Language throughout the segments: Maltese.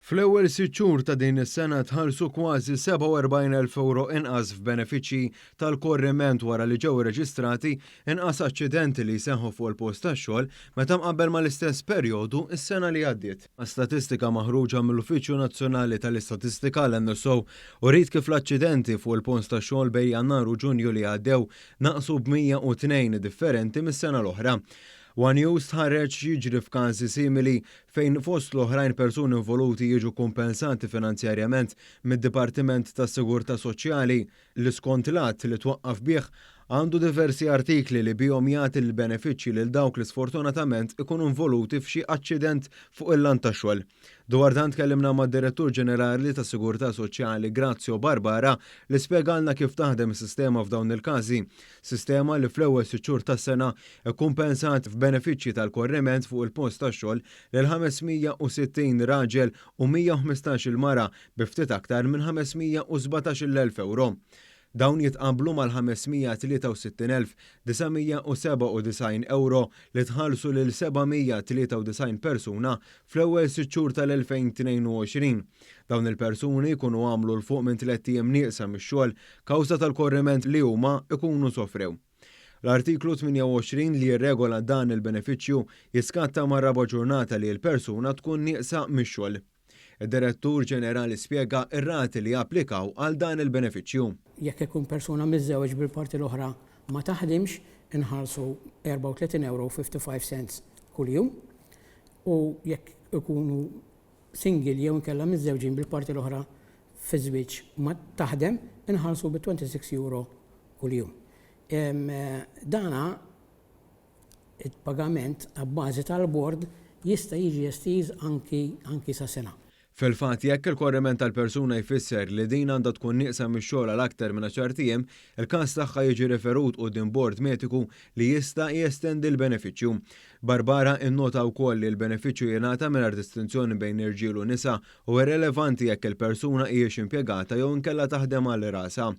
Fl-ewwel 6 xhur ta' din is-sena tħallsu kważi 47,000 euro inqas f'benefiċċji tal-korriment wara li ġew irreġistrati inqas aċċidenti li jseħħu fuq il-post tax-xogħol meta mqabbel mal-istess perjodu is-sena li għaddiet. Statistika maħruġa mill-Uffiċċju Nazzjonali tal-Istatistika l-NSO urid kif l-aċċidenti fuq il-post tax-xogħol bejn Jannar u Ġunju li għaddew naqsu b'102 differenti mis-sena l-oħra. One News tħarreġ jiġri f'każi simili fejn fost l-oħrajn persuni involuti jiġu kompensati finanzjarjament mid-Dipartiment tas-Sigurtà Soċjali li skont l-att li twaqqaf bih għandu diversi artikli li bihom jagħti l-benefiċċji lil dawk li sfortunatament ikunu involuti f'xi aċċident fuq il-lan tax-xogħol. Dwar dan tkellimna mad-Direttur Ġenerali tas-Sigurtà Soċjali Grazio Barbara li spjegalna kif taħdem is-sistema f'dawn il-każi. Sistema li fl-ewwel 6 xhur tas-sena kkumpensat f'benefiċċji tal-korriment fuq il-post tax-xogħol lil 560 raġel u 115 il-mara bi ftit aktar minn 517,000 euro. Dawn jitqablu mal-563,997 euro li tħallsu lil 793 persuna fl-ewwel 6 xhur tal-2022. Dawn il-persuni jkunu għamlu l-fuq minn 3 ijiem nieqsa mix-xogħol kawża tal-korriment li huma jkunu sofrew. L-artiklu 28 li jirregola dan il-benefiċċju jiskatta mar-raba' ġurnata li l-persuna tkun nieqsa mix-xogħol. Id-Direttur Ġenerali spjega r-rati li japplikaw għal dan il-benefiċċju. Jekk ikun persuna miżżewweġ bil-parti l-oħra ma taħdimx inħallsu 34 euro 55 cents kuljum u jekk ikunu single jew inkella miżżewġin bil-parti l-oħra fi żwieġ ma taħdem inħallsu bi 26 euro kuljum. Dana il-pagament għabbażi tal-bord jista' jiġi estiż anki sa sena. Fil-fatt jekk il-korriment tal-persuna jfisser li din għandha tkun nieqsa mix-xogħol għal aktar minn 10 ijiem, il-każ tagħha jiġi referut quddiem bord mediku li jista' jestendi l-benefiċċju. Barbara innota wkoll li l-benefiċċju jingħata mingħajr distinzjoni bejn irġiel u nisa u irrelevanti jekk il-persuna hijiex impjegata jew inkella taħdem għal rasa.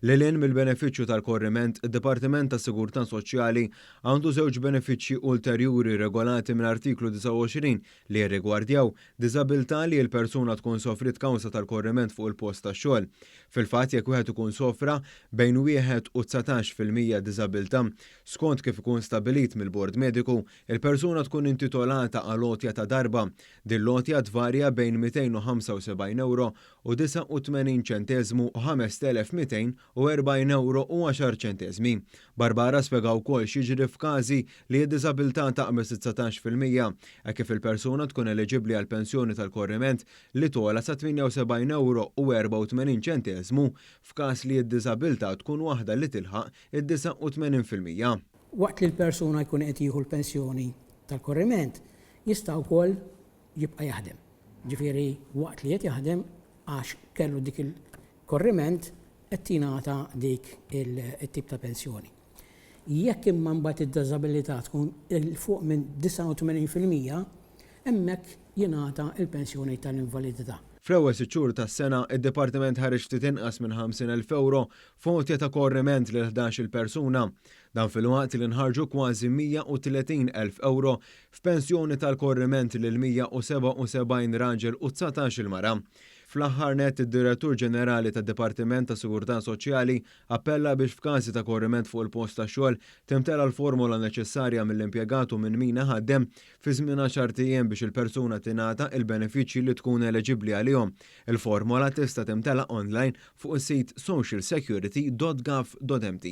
Lilin mill-benefiċċju tal-korriment, id-Dipartiment tas-Sigurtà Soċjali għandu żewġ benefiċċji ulterjuri regolati mill-artiklu 29 li jirrigwardjaw diżabilità li l-persuna tkun sofrit kawża tal-korriment fuq il-post tax-xogħol. Fil-fatt jekk wieħed ikun sofra bejn 1 u 19% diżabilità skont kif ikun stabbilit mill-bord mediku, il-persuna tkun intitolata għal lotja ta' darba. Din lotja tvarja bejn 275 euro u 89 ċenteżmu u 5,240 euro u 10 ċenteżmi. Barbara spjega wkoll x'jiġri f'każi li d-diżabilità taqbes 19% hekk kif il-persuna tkun eliġibbli għal pensjoni tal-korriment li tola sa 78 euro u 84 ċenteżmu f'każ li d-diżabilità tkun waħda li tilħaq id-89%. Waqt li l-persuna jkun qed jieħu l-pensjoni tal-korriment jista' wkoll jibqa' jaħdem. Ġifieri waqt li qed jaħdem għax kellu dik il-korriment qed tingħata dik it-tip ta' pensjoni. Jekk imma mbagħad id-diżabilità tkun fuq minn 89% hemmhekk jingħata l-pensjoni tal-invalidità. Fl-ewwel 6 xhur tas-sena, id-Dipartiment ħareġ ftit inqas minn 50,000 euro f'għotja ta' korriment lil 11-il persuna. Dan fil-waqt li nħarġu kważi 130,000 euro f'pensjoni tal-korriment lil 177 raġel u 19 il-mara. Fl-aħħar net id-Direttur Ġenerali tad-Dipartiment tas-Sigurtà Soċjali appella biex f'każi ta' korriment fuq il-post tax-xogħol timtela l-formola neċessarja mill-impjegatu minn min ħaddem fi żmien 10 ijiem biex il-persuna tingħata il-benefiċċji li tkun eliġibbli għalihom. Il-formola tista' timtela online fuq is-sit socialsecurity.gov.mt.